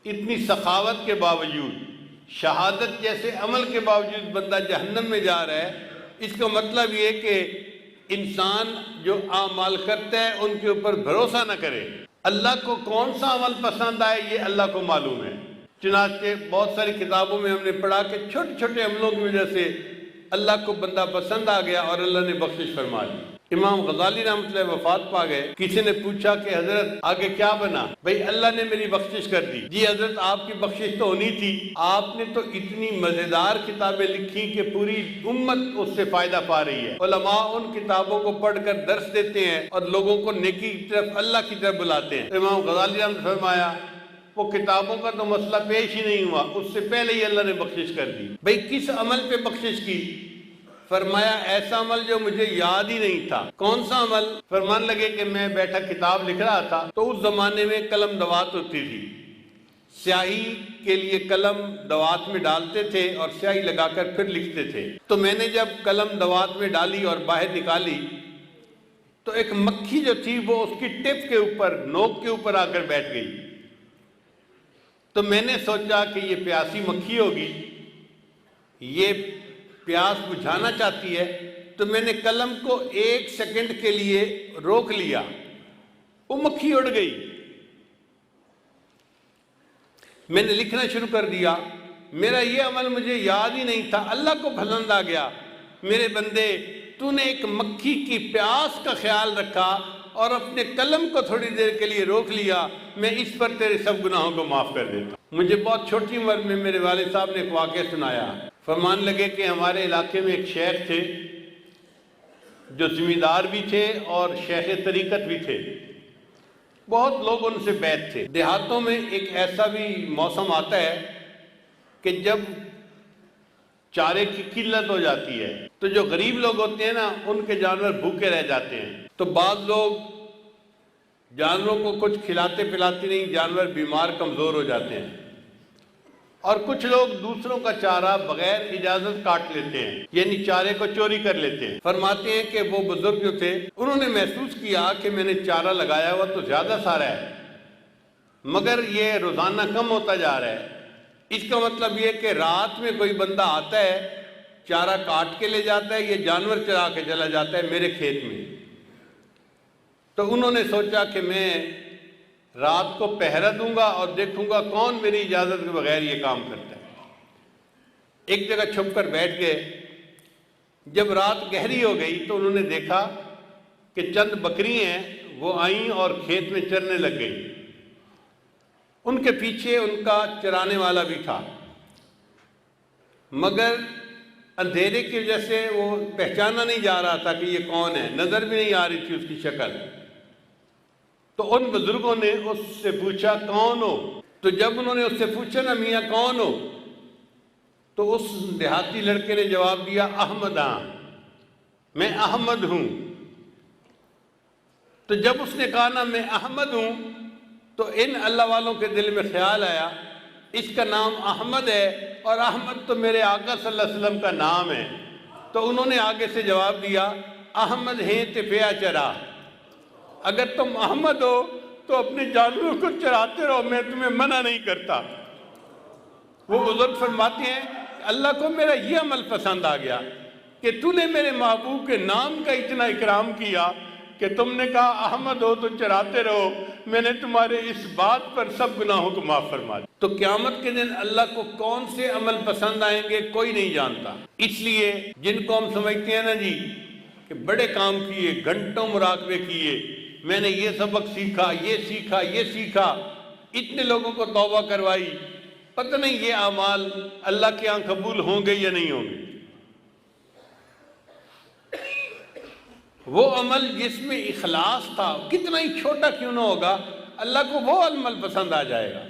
اتنی سخاوت کے باوجود، شہادت جیسے عمل کے باوجود بندہ جہنم میں جا رہا ہے، اس کا مطلب یہ کہ انسان جو اعمال کرتا ہے ان کے اوپر بھروسہ نہ کرے۔ اللہ کو کون سا عمل پسند آئے یہ اللہ کو معلوم ہے۔ چنانچہ بہت ساری کتابوں میں ہم نے پڑھا کہ چھوٹے چھوٹے عملوں کی وجہ سے اللہ کو بندہ پسند آ گیا اور اللہ نے بخشش فرما دی۔ امام غزالی رحمۃ اللہ وفات پا گئے۔ کسی نے پوچھا کہ حضرت آگے کیا بنا؟ بھئی اللہ نے میری بخشش کر دی۔ جی حضرت آپ کی بخشش تو ہونی تھی، آپ نے تو اتنی مزیدار کتابیں لکھی کہ پوری امت اس سے فائدہ پا رہی ہے۔ علماء ان کتابوں کو پڑھ کر درس دیتے ہیں اور لوگوں کو نیکی کی طرف، اللہ کی طرف بلاتے ہیں۔ امام غزالی رحمۃ اللہ نے فرمایا وہ کتابوں کا تو مسئلہ پیش ہی نہیں ہوا، اس سے پہلے ہی اللہ نے بخشش کر دی۔ بھئی کس عمل پہ بخشش کی؟ فرمایا ایسا عمل جو مجھے یاد ہی نہیں تھا۔ کون سا عمل؟ فرمان لگے کہ میں بیٹھا کتاب لکھ رہا تھا تو اس زمانے میں قلم دوات ہوتی تھی، سیاہی کے لیے قلم دوات میں ڈالتے تھے اور سیاہی لگا کر پھر لکھتے تھے۔ تو میں نے جب قلم دوات میں ڈالی اور باہر نکالی تو ایک مکھی جو تھی وہ اس کی ٹپ کے اوپر، نوک کے اوپر آ کر بیٹھ گئی۔ تو میں نے سوچا کہ یہ پیاسی مکھی ہوگی، یہ پیاس بجھانا چاہتی ہے، تو میں نے قلم کو 1 سیکنڈ کے لیے روک لیا، وہ مکھی اڑ گئی۔ میں نے لکھنا شروع کر دیا۔ میرا یہ عمل مجھے یاد ہی نہیں تھا، اللہ کو پسند آ گیا۔ میرے بندے، تو نے ایک مکھی کی پیاس کا خیال رکھا اور اپنے قلم کو تھوڑی دیر کے لیے روک لیا، میں اس پر تیرے سب گناہوں کو معاف کر دیتا ہوں۔ مجھے بہت چھوٹی عمر میں میرے والد صاحب نے ایک واقعہ سنایا۔ فرمان لگے کہ ہمارے علاقے میں ایک شیخ تھے جو زمیندار بھی تھے اور شیخ طریقت بھی تھے، بہت لوگ ان سے بیعت تھے۔ دیہاتوں میں ایک ایسا بھی موسم آتا ہے کہ جب چارے کی قلت ہو جاتی ہے تو جو غریب لوگ ہوتے ہیں نا ان کے جانور بھوکے رہ جاتے ہیں، تو بعض لوگ جانوروں کو کچھ کھلاتے پلاتے نہیں، جانور بیمار کمزور ہو جاتے ہیں، اور کچھ لوگ دوسروں کا چارہ بغیر اجازت کاٹ لیتے ہیں، یعنی چارے کو چوری کر لیتے ہیں۔ فرماتے ہیں کہ وہ بزرگ جو تھے انہوں نے محسوس کیا کہ میں نے چارہ لگایا ہوا تو زیادہ سارا ہے، مگر یہ روزانہ کم ہوتا جا رہا ہے۔ اس کا مطلب یہ کہ رات میں کوئی بندہ آتا ہے، چارہ کاٹ کے لے جاتا ہے، یہ جانور چرا کے چلا جاتا ہے میرے کھیت میں۔ تو انہوں نے سوچا کہ میں رات کو پہرا دوں گا اور دیکھوں گا کون میری اجازت کے بغیر یہ کام کرتا ہے۔ ایک جگہ چھپ کر بیٹھ گئے۔ جب رات گہری ہو گئی تو انہوں نے دیکھا کہ چند بکری ہیں وہ آئیں اور کھیت میں چرنے لگ گئی۔ ان کے پیچھے ان کا چرانے والا بھی تھا، مگر اندھیرے کی وجہ سے وہ پہچانا نہیں جا رہا تھا کہ یہ کون ہے، نظر بھی نہیں آ رہی تھی اس کی شکل۔ تو ان بزرگوں نے اس سے پوچھا کون ہو؟ تو جب انہوں نے اس سے پوچھا نا میاں کون ہو، تو اس دیہاتی لڑکے نے جواب دیا احمد ہاں، میں احمد ہوں۔ تو جب اس نے کہا نا میں احمد ہوں تو ان اللہ والوں کے دل میں خیال آیا اس کا نام احمد ہے اور احمد تو میرے آقا صلی اللہ علیہ وسلم کا نام ہے۔ تو انہوں نے آگے سے جواب دیا احمد ہیں تے پیا چرا، اگر تم احمد ہو تو اپنے جانوروں کو چراتے رہو، میں تمہیں منع نہیں کرتا۔ وہ بزرگ فرماتے ہیں اللہ کو میرا یہ عمل پسند آ گیا کہ تو نے میرے محبوب کے نام کا اتنا اکرام کیا کہ تم نے کہا احمد ہو تو چراتے رہو، میں نے تمہارے اس بات پر سب گناہوں کو معاف فرما دیا۔ تو قیامت کے دن اللہ کو کون سے عمل پسند آئیں گے کوئی نہیں جانتا۔ اس لیے جن کو ہم سمجھتے ہیں نا جی کہ بڑے کام کیے، گھنٹوں مراقبے کیے، میں نے یہ سبق سیکھا، یہ سیکھا، یہ سیکھا، اتنے لوگوں کو توبہ کروائی، پتہ نہیں یہ اعمال اللہ کے ہاں قبول ہوں گے یا نہیں ہوں گے۔ وہ عمل جس میں اخلاص تھا، کتنا ہی چھوٹا کیوں نہ ہوگا، اللہ کو وہ عمل پسند آ جائے گا۔